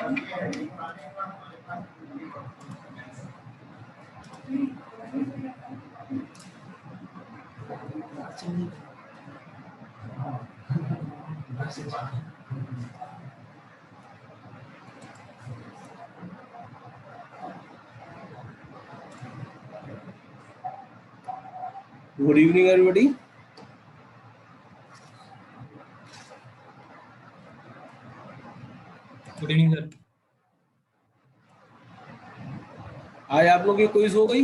Good evening, everybody. Good evening sir. आज आप लोगों की क्विज हो गई?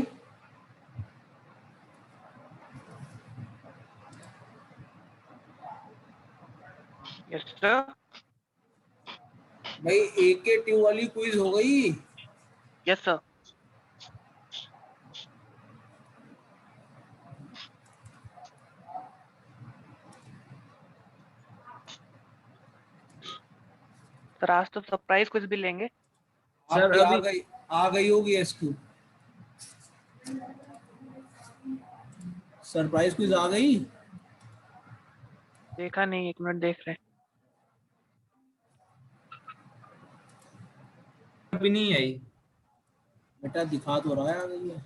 Yes sir. भाई AK ट्यू वाली क्विज हो गई? Yes sir. सर आज तो सरप्राइज कुछ भी लेंगे। सर आपकी अभी आ गई होगी SQ। सरप्राइज क्विज आ गई? देखा नहीं, 1 मिनट देख रहे। अभी नहीं आई। बेटा दिखा तो रहा है आ गई है।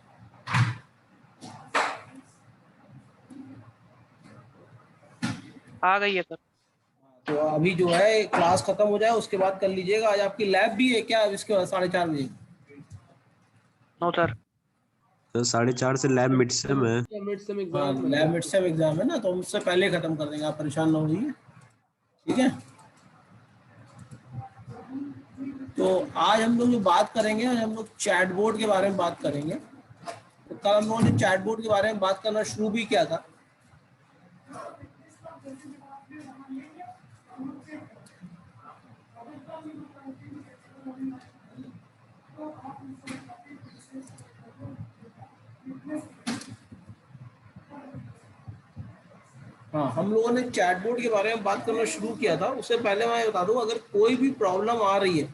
आ गई है सर। तो अभी जो है क्लास खत्म हो जाए उसके बाद कर लीजिएगा। आज आपकी लैब भी है क्या इसके बाद 4:30 बजे? No sir. तो 4:30 से लैब मिड सेम है। हाँ, लैब मिड सेम एग्जाम है ना, तो हम उससे पहले खत्म कर देंगे, आप परेशान ना होइए, ठीक है। तो आज हम लोग जो बात करेंगे, हम लोग चैट बोर्ड के बारे में बात करेंगे। तो कल हम लोगों ने चैट बोर्ड के बारे में बात करना शुरू भी किया था। हाँ, हम लोगों ने चैट बोर्ड के बारे में बात करना शुरू किया था। उससे पहले मैं बता दूं, अगर कोई भी प्रॉब्लम आ रही है,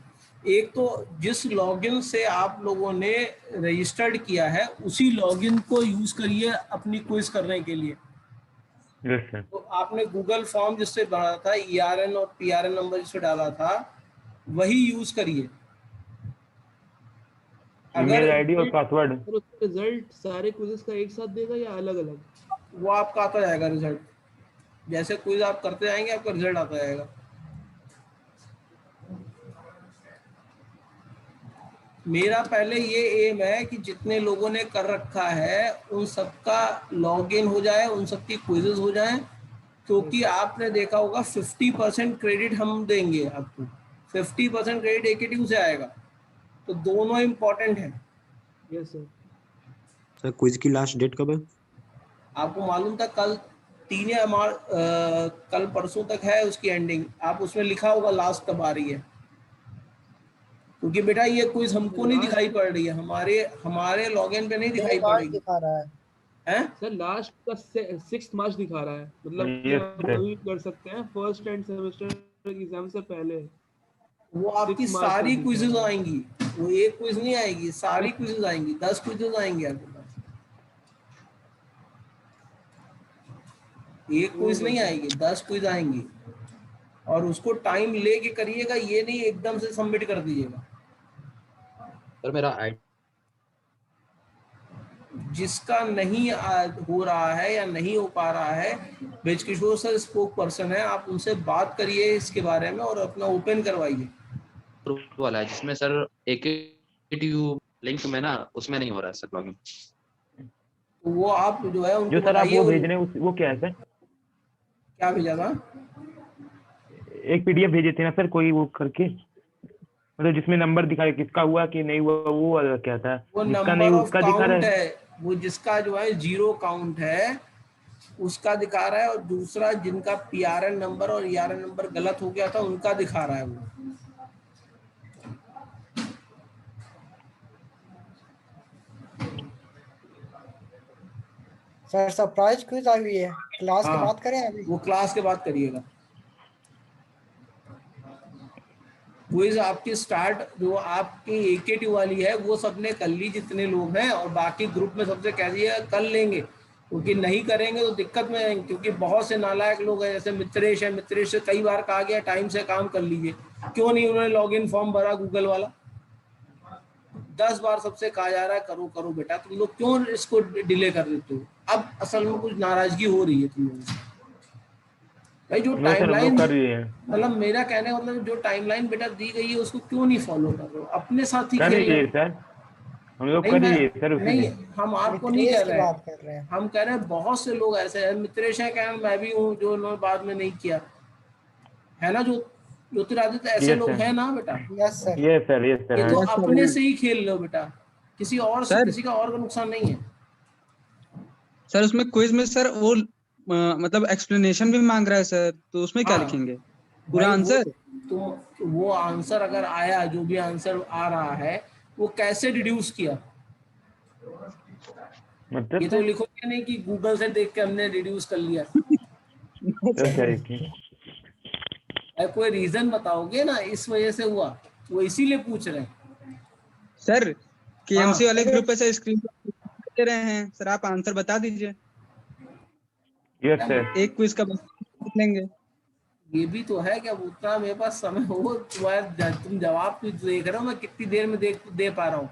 एक तो जिस लॉगिन से आप लोगों ने रजिस्टर्ड किया है उसी लॉगिन को यूज करिए अपनी क्विज करने के लिए। Yes sir. तो आपने गूगल फॉर्म जिससे भरा था, ERN और PRN नंबर जिससे डाला था, वही यूज करिए। ईमेल आईडी और पासवर्ड। रिजल्ट सारे क्विज़ेस का एक साथ देगा या अलग अलग? वो आपका आता जाएगा रिजल्ट, जैसे क्विज आप करते जाएंगे आपका रिजल्ट आता जाएगा। मेरा पहले ये एम है कि जितने लोगों ने कर रखा है उन सबका लॉगिन हो जाए, उन सबकी क्विजेस हो जाए, क्योंकि आपने देखा होगा 50% क्रेडिट हम देंगे आपको, 50% क्रेडिट AKTU से आएगा, तो दोनों इम्पोर्टेंट है। Yes sir. सर क्विज की लास्ट डेट कब है? आपको मालूम था कल 3 या कल परसों तक है उसकी एंडिंग। आप उसमें लिखा होगा लास्ट कब आ रही है, क्योंकि बेटा ये क्विज हमको नहीं दिखाई पड़ रही है, हमारे लॉगिन पे नहीं दिखाई पड़ेगी। दिखा रहा है सर लास्ट का 6 मार्च दिखा रहा है, मतलब कि Yes, हम sir. अभी कर सकते हैं फर्स्ट एंड सेमेस्टर एग्जाम से पहले। वो आपकी 6 मार्च सारी तक क्विजेज दिखा रहा है। आएंगी, वो एक क्विज नहीं आएगी, सारी क्विजेज आएंगी, 10 क्विजेज आएंगी आपके पास, एक क्विज नहीं आएगी, 10 क्विज आएंगी। और उसको टाइम लेके करिएगा, ये नहीं एकदम से सबमिट कर दीजिएगा। सर मेरा जिसका नहीं हो रहा है या नहीं हो पा रहा है, ब्रिजकिशोर सर स्पोक पर्सन है, आप उनसे बात करिए इसके बारे में और अपना ओपन करवाइए। वाला है जिसमें सर AKTU लिंक में ना उसमें नहीं हो रहा है सर लॉगिन। तो वो आप जो है उनको जो सर आप बताइए। वो भेज रहे हैं वो क्या है सर? क्या भेजा था? एक PDF भेजे थे ना सर कोई, वो करके मतलब जिसमें नंबर दिखा किसका हुआ कि नहीं हुआ, वो वाला क्या था? वो जिसका नहीं नंबर ऑफ उसका दिखा रहा काउंट है। है, वो जिसका जो है 0 काउंट है उसका दिखा रहा है, और दूसरा जिनका PRN नंबर और ERN नंबर गलत हो गया था उनका दिखा रहा है वो। सर सरप्राइज क्विज आई हुई है, क्लास के हाँ, बाद करें अभी? वो क्लास के बाद करिएगा। क्विज आपकी स्टार्ट जो आपकी AKTU वाली है वो सबने कर ली जितने लोग हैं, और बाकी ग्रुप में सबसे कह दिया कल लेंगे, क्योंकि नहीं करेंगे तो दिक्कत में आएंगे, क्योंकि बहुत से नालायक लोग हैं, जैसे मित्रेश है, मित्रेश से कई बार कहा गया टाइम से काम कर लीजिए, क्यों नहीं उन्होंने लॉगिन फॉर्म भरा गूगल वाला, 10 बार सबसे कहा जा रहा है करो करो बेटा, तुम लोग क्यों इसको डिले कर देते हो। अब असल में कुछ नाराजगी हो रही है तुम लोगों से भाई, जो नो सर हम टाइमलाइन लोग कर रही है, मतलब मेरा कहने का मतलब जो टाइमलाइन बेटा दी गई है उसको क्यों नहीं फॉलो कर रहे हो, अपने साथ ही कर खेल रही रहे है हो। सर, हम लोग नहीं कर मैं रही है सर नहीं, उसीलिए। हम आपको नहीं कह मित्रेश की रहे हैं, बात कर रहे हैं। हम कह रहे हैं बहुत से लोग ऐसे हैं, मित्रेश है क्या, मैं भी हूँ जो उन्होंने बाद में नहीं किया है ना, जो ज्योतिरादित्य ऐसे यस लोग सर, हैं ना बेटा। Yes sir. यस सर ये तो हाँ। अपने से ही खेल लो बेटा, किसी और से सर किसी का और का नुकसान नहीं है। सर उसमें क्विज में सर वो मतलब एक्सप्लेनेशन भी मांग रहा है सर, तो उसमें क्या हाँ लिखेंगे, पूरा भाई आंसर? तो वो आंसर अगर आया, जो भी आंसर आ रहा है वो कैसे डिड्यूस किया, ये मतलब तो सर लिखोगे नहीं कि गूगल से देख के हमने रिड्यूस कर लिया। सर क्या लिखी? अरे कोई रीजन बताओगे ना, इस वजह से हुआ, वो इसीलिए पूछ रहे हैं। सर केएमसी हाँ वाले ग्रुप पे सर स्क्रीन दे रहे हैं सर, आप आंसर बता दीजिए, यस सर। एक क्विज का लिख लेंगे। ये भी तो है, क्या उतना मेरे पास समय हो, तुम जवाब भी देख रहे हो, मैं कितनी देर में दे पा रहा हूँ,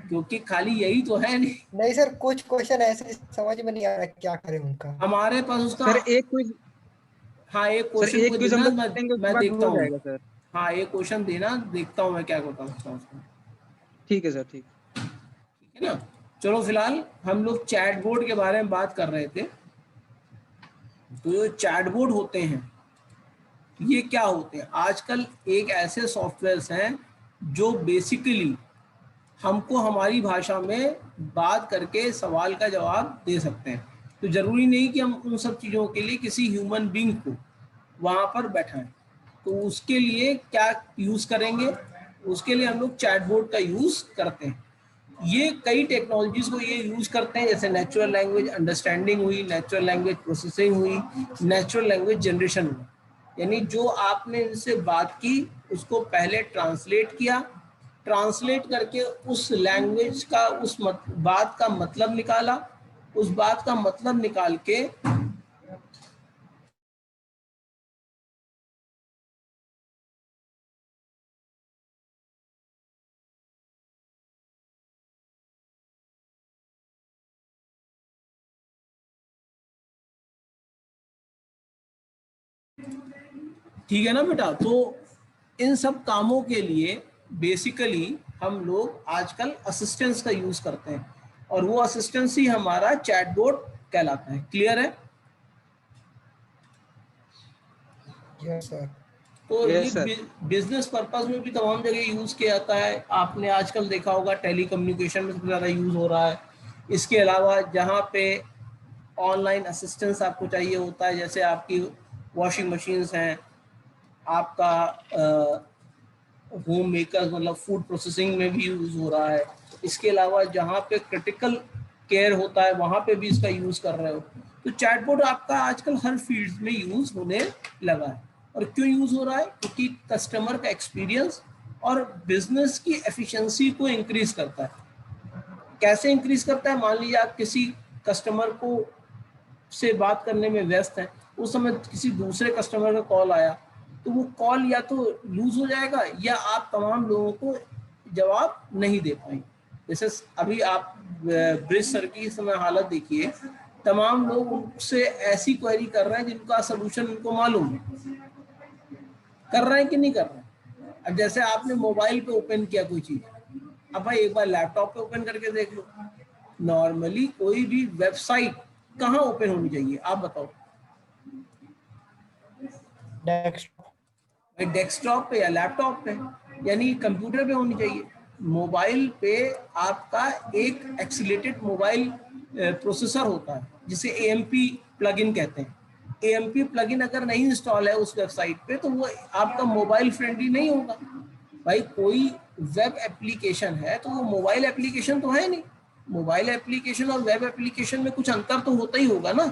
क्योंकि खाली यही तो है नहीं, नहीं सर, कुछ क्वेश्चन ऐसे समझ में नहीं आ रहा क्या करें उनका। हमारे पास उसका। सर एक क्विज, हाँ एक सर क्वेश्चन एक कोई क्विज हम देना, लोग करेंगे उसके मैं बाद देखता हो हूँ। जाएगा सर। हाँ एक क्वेश्चन देना, देखता हूँ मैं क्या बता सकता हूँ उसमें, ठीक है सर, ठीक। ठीक है ना। चलो फिलहाल हम लोग चैट बोर्ड के बारे में बात कर रहे थे। तो जो चैट बोर्ड होते हैं ये क्या होते हैं, आजकल एक ऐसे सॉफ्टवेयर्स हैं जो बेसिकली हमको हमारी भाषा में बात करके सवाल का जवाब दे सकते हैं। तो जरूरी नहीं कि हम उन सब चीज़ों के लिए किसी ह्यूमन बींग को वहाँ पर बैठाएं। तो उसके लिए क्या यूज़ करेंगे, उसके लिए हम लोग चैट बोर्ड का यूज़ करते हैं। ये कई टेक्नोलॉजीज को ये यूज़ करते हैं, जैसे नेचुरल लैंग्वेज अंडरस्टैंडिंग हुई, नेचुरल लैंग्वेज प्रोसेसिंग हुई, नेचुरल लैंग्वेज जनरेशन हुई। यानी जो आपने इनसे बात की उसको पहले ट्रांसलेट किया, ट्रांसलेट करके उस लैंग्वेज का बात का मतलब निकाला, उस बात का मतलब निकाल के ठीक है ना बेटा। तो इन सब कामों के लिए बेसिकली हम लोग आजकल असिस्टेंस का यूज करते हैं, और वो असिस्टेंस ही हमारा चैटबॉट कहलाता है। क्लियर है। Yes sir. तो ये यस सर। बिजनेस पर्पस में भी तमाम जगह यूज किया जाता है। आपने आजकल देखा होगा टेलीकम्युनिकेशन में सबसे ज़्यादा यूज हो रहा है। इसके अलावा जहाँ पे ऑनलाइन असिस्टेंस आपको चाहिए होता है, जैसे आपकी वॉशिंग मशीन्स हैं, आपका होम मेकर्स मतलब फूड प्रोसेसिंग में भी यूज़ हो रहा है। इसके अलावा जहाँ पे क्रिटिकल केयर होता है वहाँ पे भी इसका यूज़ कर रहे हो। तो चैटबॉट आपका आजकल हर फील्ड में यूज़ होने लगा है। और क्यों यूज़ हो रहा है, क्योंकि कस्टमर का एक्सपीरियंस और बिजनेस की एफिशिएंसी को इंक्रीज करता है। कैसे इंक्रीज करता है, मान लीजिए आप किसी कस्टमर को से बात करने में व्यस्त हैं, उस समय किसी दूसरे कस्टमर का कॉल आया तो वो कॉल या तो लूज हो जाएगा या आप तमाम लोगों को जवाब नहीं दे पाएंगे। जैसे अभी आप ब्रिज सर की इस समय हालत देखिए, तमाम लोग उनसे ऐसी क्वेरी कर रहे हैं जिनका सोल्यूशन उनको मालूम है, कर रहे हैं कि नहीं कर रहे हैं। अब जैसे आपने मोबाइल पे ओपन किया कोई चीज, अब भाई एक बार लैपटॉप पे ओपन करके देख लो। नॉर्मली कोई भी वेबसाइट कहाँ ओपन होनी चाहिए आप बताओ, डेस्कटॉप पे या लैपटॉप पे, यानी कंप्यूटर पे होनी चाहिए। मोबाइल पे आपका एक एक्सीलेटेड मोबाइल प्रोसेसर होता है जिसे AMP प्लगइन कहते हैं। AMP प्लगइन अगर नहीं इंस्टॉल है उस वेबसाइट पे तो वो आपका मोबाइल फ्रेंडली नहीं होगा। भाई कोई वेब एप्लीकेशन है तो वो मोबाइल एप्लीकेशन तो है नहीं। मोबाइल एप्लीकेशन और वेब एप्लीकेशन में कुछ अंतर तो होता ही होगा ना,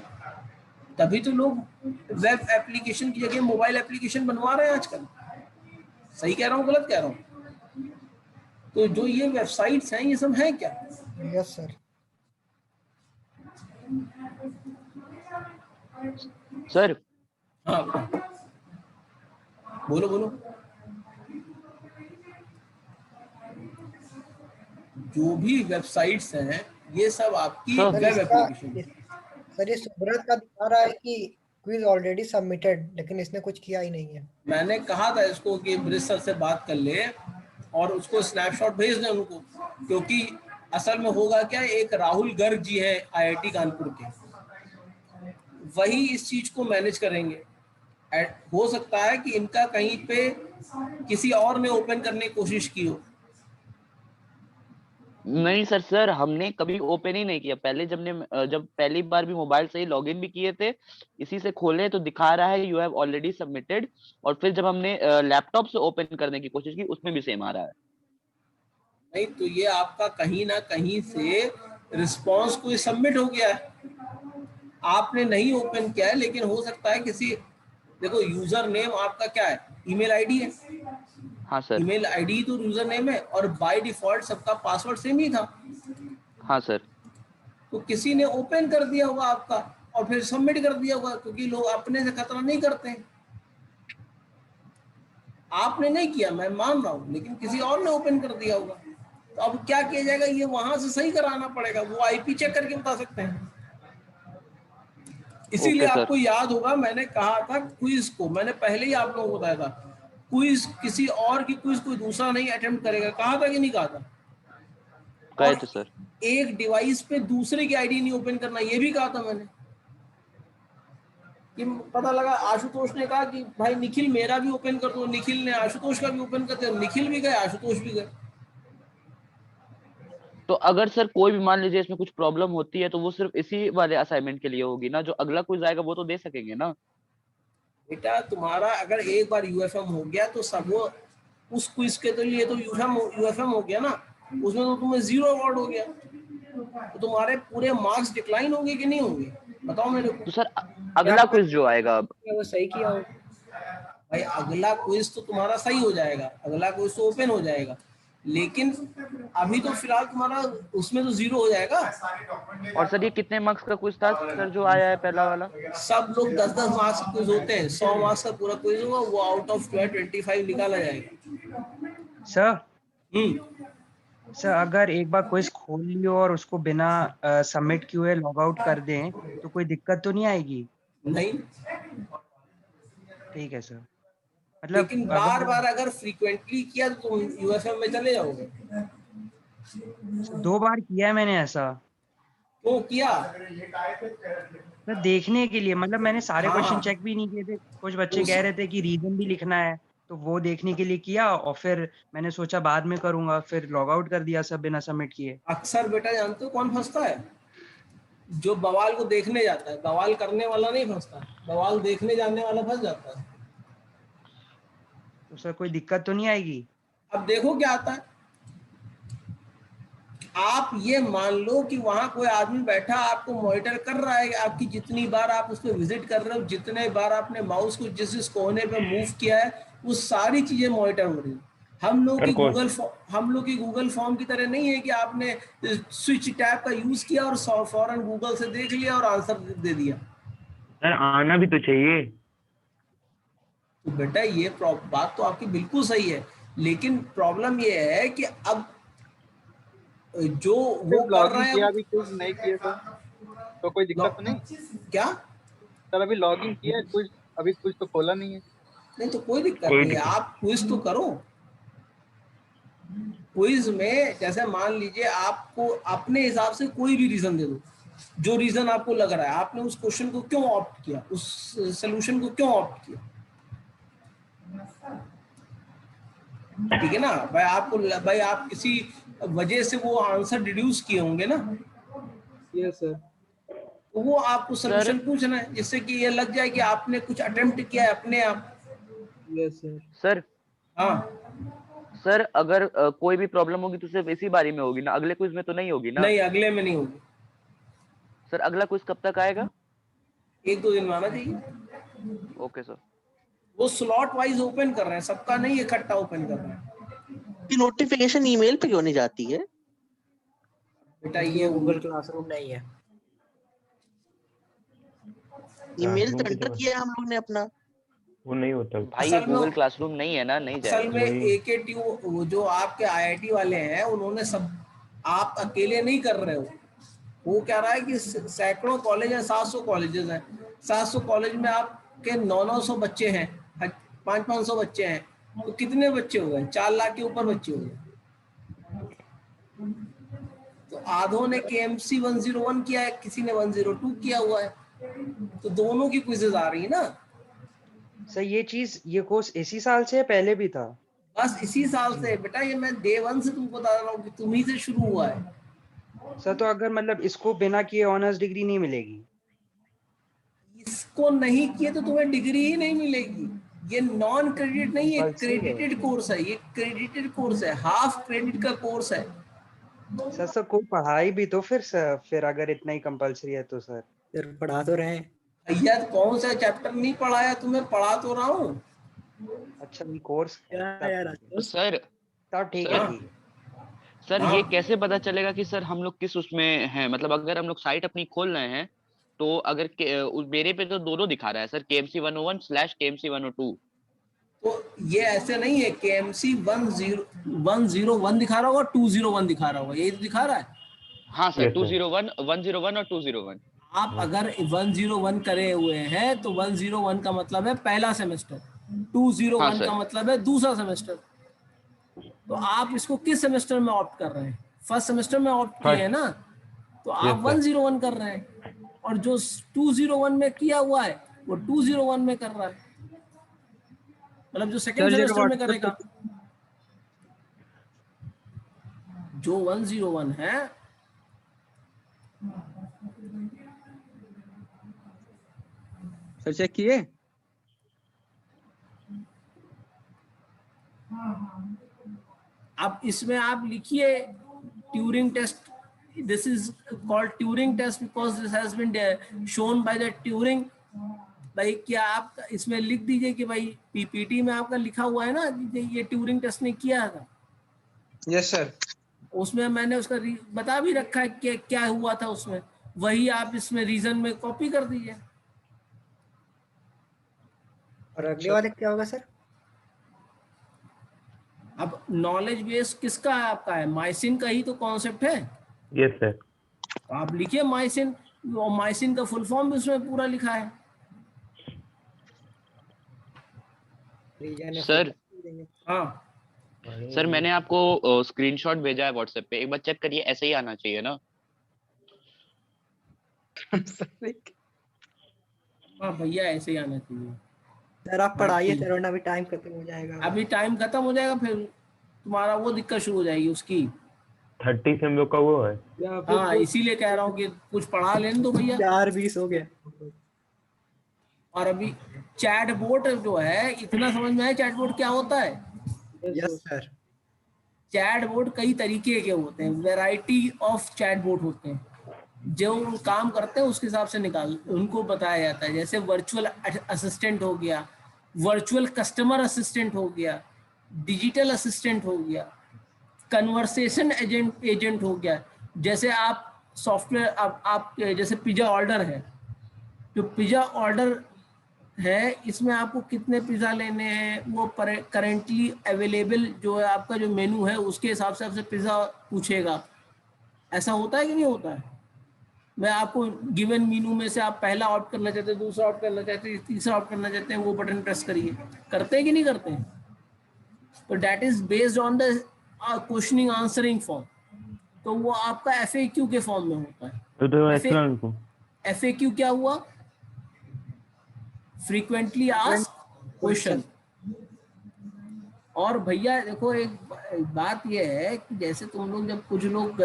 तभी तो लोग वेब एप्लीकेशन की जगह मोबाइल एप्लीकेशन बनवा रहे हैं आजकल। सही कह रहा हूँ गलत कह रहा हूँ। तो जो ये वेबसाइट्स हैं ये सब हैं क्या, यस सर। सर हाँ बोलो बोलो। जो भी वेबसाइट्स हैं ये सब आपकी सर, वेब इसका एप्लीकेशन। सर ये सुब्रत का दिखा रहा है कि क्विज ऑलरेडी सबमिटेड, लेकिन इसने कुछ किया ही नहीं है। मैंने कहा था इसको कि ब्रिज सर से बात कर ले और उसको स्नैपशॉट भेज दें उनको, क्योंकि असल में होगा क्या, एक राहुल गर्ग जी है आईआईटी कानपुर के, वही इस चीज को मैनेज करेंगे। हो सकता है कि इनका कहीं पे किसी और ने ओपन करने की कोशिश की हो। नहीं सर हमने कभी ओपन ही नहीं किया। पहले जब पहली बार भी मोबाइल से ही लॉगिन भी किए थे, इसी से खोले तो दिखा रहा है यू हैव ऑलरेडी सबमिटेड, और फिर जब हमने लैपटॉप से ओपन करने की कोशिश की उसमें भी सेम आ रहा है। नहीं तो ये आपका कहीं ना कहीं से रिस्पॉन्स कोई सबमिट हो गया है, आपने नहीं ओपन किया है। लेकिन हो सकता है किसी, देखो यूजर नेम आपका क्या है, ईमेल आईडी है। हाँ सर। ईमेल आईडी तो यूजर नेम है और बाय डिफॉल्ट सबका पासवर्ड सेम ही था। हाँ सर। तो किसी ने ओपन कर दिया होगा आपका और फिर सबमिट कर दिया होगा, क्योंकि लोग अपने से खतरा नहीं करते हैं। आपने नहीं किया मैं मान रहा हूँ, लेकिन किसी और ने ओपन कर दिया होगा। तो अब क्या किया जाएगा, ये वहां से सही कराना पड़ेगा, वो आईपी चेक करके बता सकते हैं। इसीलिए ओके, आपको याद होगा मैंने कहा था क्विज को, मैंने पहले ही आप लोगों को बताया था, क्विज किसी और की क्विज कोई दूसरा नहीं अटेम्प्ट करेगा। कहा था कि नहीं कहा था? कहे थे सर। एक डिवाइस पे दूसरे की आईडी नहीं ओपन करना, ये भी कहा था मैंने। कि पता लगा आशुतोष ने कहा कि भाई निखिल मेरा भी ओपन कर दो, निखिल ने आशुतोष का भी ओपन कर दिया, निखिल भी गए आशुतोष भी गए। तो अगर सर कोई भी मान लीजिए इसमें कुछ प्रॉब्लम होती है तो वो सिर्फ इसी वाले असाइनमेंट के लिए होगी ना, जो अगला क्विज आएगा वो तो दे सकेंगे ना? बेटा तुम्हारा अगर एक बार यूएफएम हो गया तो सब वो उस क्विज के तो लिए तो यूएफएम हो गया ना, उसमें तो तुम्हें 0 अवार्ड हो गया, तो तुम्हारे पूरे मार्क्स डिक्लाइन होंगे कि नहीं होंगे, बताओ मेरे को। तो सर अगला क्विज जो आएगा अब, वो सही किया हो भाई अगला क्विज तो तुम्हारा सही हो जाएगा, अगला क्विज तो ओपन हो जाएगा, लेकिन अभी तो फिलहाल तुम्हारा उसमें तो 0 हो जाएगा। और सर ये कितने मार्क्स का क्विज था सर जो आया है पहला वाला? सब लोग 10-10 मार्क्स का क्विज होते हैं, 100 मार्क्स का पूरा क्विज होगा, वो आउट ऑफ 25 निकाला जाएगा। सर सर अगर एक बार क्विज खोल लियो और उसको बिना सबमिट किए हुए लॉग आउट कर दें तो कोई दिक्कत तो नहीं आएगी? नहीं, ठीक है सर। मतलब लेकिन बार बार अगर फ्रीक्वेंटली किया तो तुम यूएफएम में चले जाओगे। 2 बार किया है मैंने ऐसा। क्यों किया? सर देखने के लिए, मतलब मैंने सारे हाँ। क्वेश्चन चेक भी नहीं किए थे, कुछ बच्चे कह रहे थे कि रीजन भी लिखना है, तो वो देखने के लिए किया और फिर मैंने सोचा बाद में करूंगा, फिर लॉग आउट कर दिया सब बिना सबमिट किए। अक्सर बेटा जानते हो कौन फंसता है? जो बवाल को देखने जाता है, बवाल करने वाला नहीं फंसता, बवाल देखने जाने वाला फंस जाता है। तो सर कोई दिक्कत तो नहीं आएगी? अब देखो क्या आता है। आप ये मान लो कि वहां कोई आदमी बैठा आपको मॉनिटर कर रहा है, आपकी जितनी बार आप उस पर विजिट कर रहे हो, जितने बार आपने माउस को जिस कोने पे मूव किया है, वो सारी चीजें मॉनिटर हो रही है। हम लोग की गूगल फॉर्म की तरह नहीं है कि आपने स्विच टैब का यूज किया और फौरन गूगल से देख लिया और आंसर दे दिया। सर आना भी तो चाहिए। तो बेटा ये बात तो आपकी बिल्कुल सही है, लेकिन प्रॉब्लम ये है कि अब जो वो कर रहे हैं अभी कुछ नहीं किया सर तो कोई दिक्कत तो नहीं? क्या सर अभी लॉगिन किया कुछ, अभी कुछ तो खोला नहीं है। नहीं तो कोई दिक्कत नहीं है, आप क्विज तो करो। क्विज में जैसे मान लीजिए आपको अपने हिसाब से कोई भी रीजन दे दो, जो रीजन आपको लग रहा है, आपने उस क्वेश्चन को क्यों ऑप्ट किया, उस सोल्यूशन को क्यों ऑप्ट किया, ठीक है ना भाई आप किसी वजह से वो आंसर डिड्यूस किए होंगे ना। Yes sir. तो वो आपको सोल्यूशन पूछना है जिससे कि ये लग जाए कि आपने कुछ अटेम्प्ट किया है अपने आप। Yes sir. सर हाँ सर अगर कोई भी प्रॉब्लम होगी तो सिर्फ इसी बारी में होगी ना, अगले क्विज में तो नहीं होगी ना? नहीं, अगले में नहीं होगी। सर अगला क्विज कब तक आएगा? 1-2 दिन में आना चाहिए। Okay sir. वो स्लॉट वाइज ओपन कर रहे हैं, सबका नहीं इकट्ठा ओपन कर रहे हैं। नोटिफिकेशन ईमेल पे क्यों नहीं जाती है? बेटा ये गूगल क्लासरूम नहीं है। ईमेल तो क्लासरूम की एंटर तो किया हम लोग ने अपना। वो नहीं होता। भाई ये असल में गूगल क्लासरूम नहीं है ना, नहीं असल जाएगा। में AKTU वो जो आपके IIT वाले हैं उन्होंने सब, आप अकेले नहीं कर रहे हो। वो कह रहा है कि सैकड़ों कॉलेज हैं, 700 कॉलेजेस हैं, 700 कॉलेज में आपके 900 बच्चे हैं, 500 बच्चे हैं, तो कितने बच्चे हो गए? 4 लाख के ऊपर बच्चे हो गए। तो आधों ने KMC 101 किया है, किसी ने 102 किया हुआ है, तो दोनों की क्विजेज आ रही है ना। सर ये कोर्स इसी साल से पहले भी था? बस इसी साल से बेटा, ये मैं डे 1 से तुमको बता रहा हूँ कि तुम्ही से शुरू हुआ है। सर तो अगर मतलब इसको बिना किए ऑनर्स डिग्री नहीं मिलेगी? इसको नहीं किए तो तुम्हें डिग्री ही नहीं मिलेगी। ये नॉन क्रेडिट नहीं है, क्रेडिटेड कोर्स है। ये क्रेडिटेड कोर्स है, हाफ क्रेडिट का कोर्स है। सर कोई पढ़ाई भी तो फिर अगर इतना ही कंपलसरी है तो सर पढ़ा तो रहे हैं भैया, कौन सा चैप्टर नहीं पढ़ाया तुम्हें? पढ़ा तो रहा हूँ। अच्छा ये कोर्स सर तब ठीक है, ठीक है। सर ये कैसे पता चलेगा कि सर हम लोग किस उसमें हैं? मतलब अगर हम लोग साइट अपनी खोल रहे हैं तो अगर मेरे पे तो दोनों दिखा रहा है सर, KMC 101/KMC 102। तो ये ऐसे नहीं है, KMC 101 दिखा रहा होगा, 201 दिखा रहा होगा, यही तो दिखा रहा है। हाँ सर, 201, 101 और 201। आप अगर 101 करे हुए हैं तो 101 का मतलब है पहला सेमेस्टर, 201 का मतलब है दूसरा सेमेस्टर। तो आप इसको किस सेमेस्टर में ऑप्ट कर रहे हैं? फर्स्ट सेमेस्टर में ऑप्ट किए हैं ना, तो आप 101 कर रहे हैं, और जो 201 में किया हुआ है वो 201 में कर रहा है, मतलब जो सेकंड सेमेस्टर में करेगा। जो 101 है सर चेक किए? अब इसमें आप लिखिए Turing test, this is called Turing test because this has been shown by the Turing. भाई क्या आप इसमें लिख दीजिए कि भाई PPT में आपका लिखा हुआ है ना ये ट्यूरिंग टेस्ट ने किया था। Yes sir. उसमें मैंने उसका बता भी रखा है कि क्या हुआ था उसमें, वही आप इसमें रीजन में कॉपी कर दीजिए। और अगले वाले क्या होगा सर? अब नॉलेज बेस किसका है? आपका है, माइसिन का ही तो कॉन्सेप्ट है। Yes sir. आप लिखिए माइसिन, और माइसिन का फुल फॉर्म भी उसमें पूरा लिखा है। सर हाँ सर, मैंने आपको स्क्रीनशॉट भेजा है व्हाट्सएप पे, एक बार चेक करिए, ऐसे ही आना चाहिए ना। हाँ भैया, ऐसे ही आना चाहिए। सर आप पढ़ाइए सर, वरना अभी टाइम खत्म हो जाएगा। अभी टाइम खत्म हो जाएगा, फिर तुम्हारा वो दिक्कत शुरू हो जाएगी उसकी। 30 से हम लोग का वो है। हाँ, इसीलिए कह रहा हूँ कि कुछ पढ़ा लेने दो भैया। 4:20 हो गया। और अभी चैट बोट जो है, इतना समझ में आया चैट बोट क्या होता है? Yes sir. चैट बोट कई तरीके के होते हैं, वैरायटी ऑफ चैट बोट होते हैं, जो काम करते हैं उसके हिसाब से उनको बताया जाता है। जैसे वर्चुअल असिस्टेंट हो गया, वर्चुअल कस्टमर असिस्टेंट हो गया, डिजिटल असिस्टेंट हो गया, कन्वर्सेशन एजेंट हो गया। जैसे आप सॉफ्टवेयर, आप जैसे पिज़्ज़ा ऑर्डर है, जो पिज़्ज़ा ऑर्डर है इसमें आपको कितने पिज़्ज़ा लेने हैं, वो करेंटली अवेलेबल जो है आपका जो मेनू है उसके हिसाब से आपसे पिज़्ज़ा पूछेगा। ऐसा होता है कि नहीं होता है? मैं आपको गिवन मेनू में से आप पहला ऑप्ट करना चाहते हैं, दूसरा ऑप्ट करना चाहते हैं, तीसरा ऑप्ट करना चाहते हैं, वो बटन प्रेस करिए। करते हैं कि नहीं करते हैं? तो that is based on the questioning answering form. तो वो आपका FAQ के फॉर्म में होता है। FAQ क्या हुआ? Frequently asked question. और भैया देखो, एक बात ये है कि जैसे तुम लोग जब कुछ लोग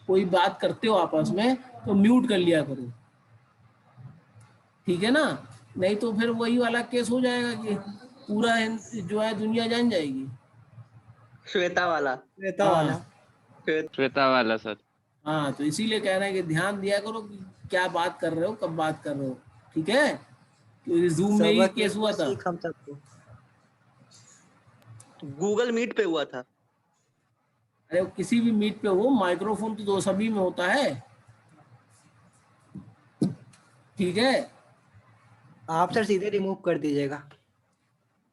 कोई बात करते हो आपस में, तो म्यूट कर लिया करो, ठीक है ना? नहीं तो फिर वही वाला केस हो जाएगा कि पूरा जो है दुनिया जान जाएगी। श्वेता वाला सर। हाँ, तो इसीलिए कह रहे हैं कि ध्यान दिया करो कि क्या बात कर रहे हो, कब बात कर रहे हो, ठीक है? क्योंकि जूम में ही केस हुआ था। गूगल मीट पे हुआ था। अरे किसी भी मीट पे हो, माइक्रोफोन तो दो सभी में होता है, ठीक है? आप सर सीधे रिमूव कर दीजिएगा,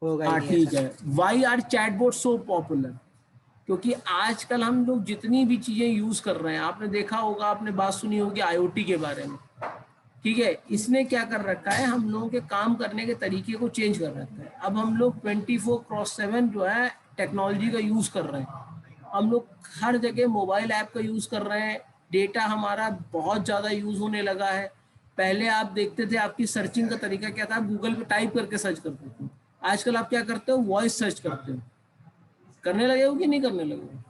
होगा हाँ ही नहीं ठीक ऐसा। है। Why are chatbot so popular? क्योंकि आजकल हम लोग जितनी भी चीजें यूज कर रहे हैं, आपने देखा होगा, आपने बात सुनी होगी IoT के बारे में, ठीक है, इसने क्या कर रखा है, हम लोगों के काम करने के तरीके को चेंज कर रखा है। अब हम लोग 24/7 जो है टेक्नोलॉजी का यूज कर रहे हैं। हम लोग हर जगह मोबाइल ऐप का यूज कर रहे हैं। डेटा हमारा बहुत ज़्यादा यूज होने लगा है। पहले आप देखते थे आपकी सर्चिंग का तरीका क्या था, गूगल पे टाइप करके सर्च करते थे। आजकल आप क्या करते हो, वॉइस सर्च करते हो। करने लगे हो कि नहीं करने लगे हो?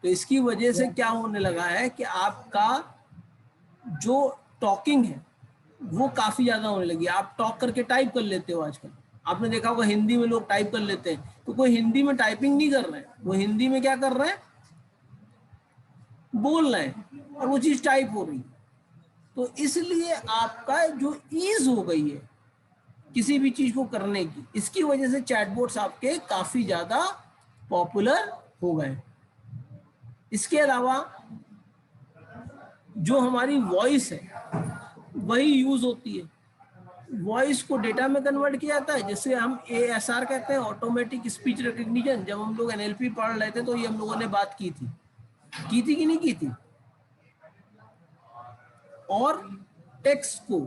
तो इसकी वजह से क्या होने लगा है कि आपका जो टॉकिंग है वो काफी ज्यादा होने लगी। आप टॉक करके टाइप कर लेते हो। आजकल आपने देखा होगा हिंदी में लोग टाइप कर लेते हैं, तो कोई हिंदी में टाइपिंग नहीं कर रहे हैं, वो हिंदी में क्या कर रहे हैं, बोल रहे हैं, और वो चीज टाइप हो रही है। तो इसलिए आपका जो ईज हो गई है किसी भी चीज को करने की, इसकी वजह से चैटबॉट्स आपके काफी ज्यादा पॉपुलर हो गए। इसके अलावा जो हमारी वॉइस है वही यूज होती है। वॉइस को डेटा में कन्वर्ट किया जाता है, जिसे हम ASR कहते हैं, ऑटोमेटिक स्पीच रिकग्निशन। जब हम लोग NLP पढ़ रहे थे तो ये हम लोगों ने बात की थी कि नहीं की थी। और टेक्स्ट को,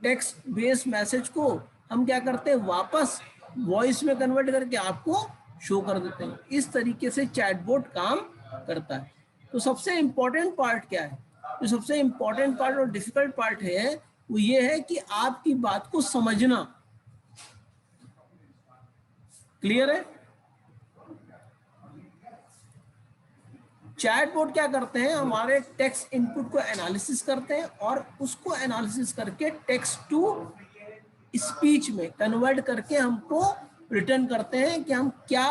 टेक्स्ट बेस्ड मैसेज को हम क्या करते हैं, वापस वॉइस में कन्वर्ट करके आपको शो कर देते हैं। इस तरीके से चैटबॉट काम करता है। तो सबसे इंपॉर्टेंट पार्ट क्या है, जो सबसे इंपॉर्टेंट पार्ट और डिफिकल्ट पार्ट है वो ये है कि आपकी बात को समझना। क्लियर है? चैटबॉट क्या करते हैं, हमारे टेक्स्ट इनपुट को एनालिसिस करते हैं और उसको एनालिसिस करके टेक्स्ट टू स्पीच में कन्वर्ट करके हमको रिटर्न करते हैं कि हम क्या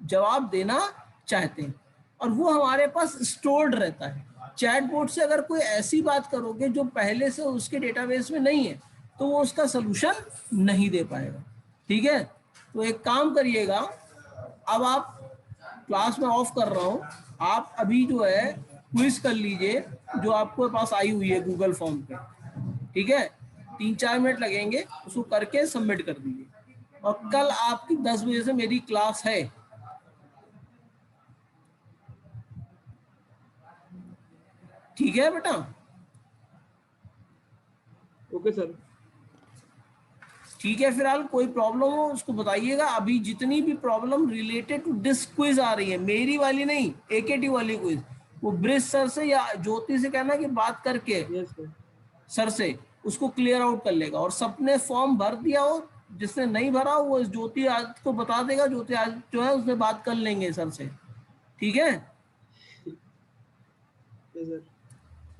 जवाब देना चाहते हैं, और वो हमारे पास स्टोर्ड रहता है। चैटबॉट से अगर कोई ऐसी बात करोगे जो पहले से उसके डेटाबेस में नहीं है, तो वो उसका सलूशन नहीं दे पाएगा। ठीक है, तो एक काम करिएगा, अब आप क्लास में ऑफ कर रहा हूँ, आप अभी जो है क्विज कर लीजिए जो आपके पास आई हुई है गूगल फॉर्म पे। ठीक है, 3-4 मिनट लगेंगे, उसको करके सबमिट कर दीजिए। और कल आपकी 10 बजे से मेरी क्लास है। ठीक है बेटा? Okay sir. ठीक है, फिलहाल कोई प्रॉब्लम हो उसको बताइएगा। अभी जितनी भी problem related to this quiz आ रही है, मेरी वाली नहीं, AKT वाली क्विज, वो ब्रिज सर से या ज्योति से कहना कि बात करके सर से उसको क्लियर आउट कर लेगा। और सबने फॉर्म भर दिया हो, जिसने नहीं भरा हो वो ज्योति आज को बता देगा, ज्योति आज जो है उससे बात कर लेंगे सर से। ठीक है, sir.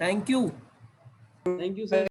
Thank you. Thank you sir.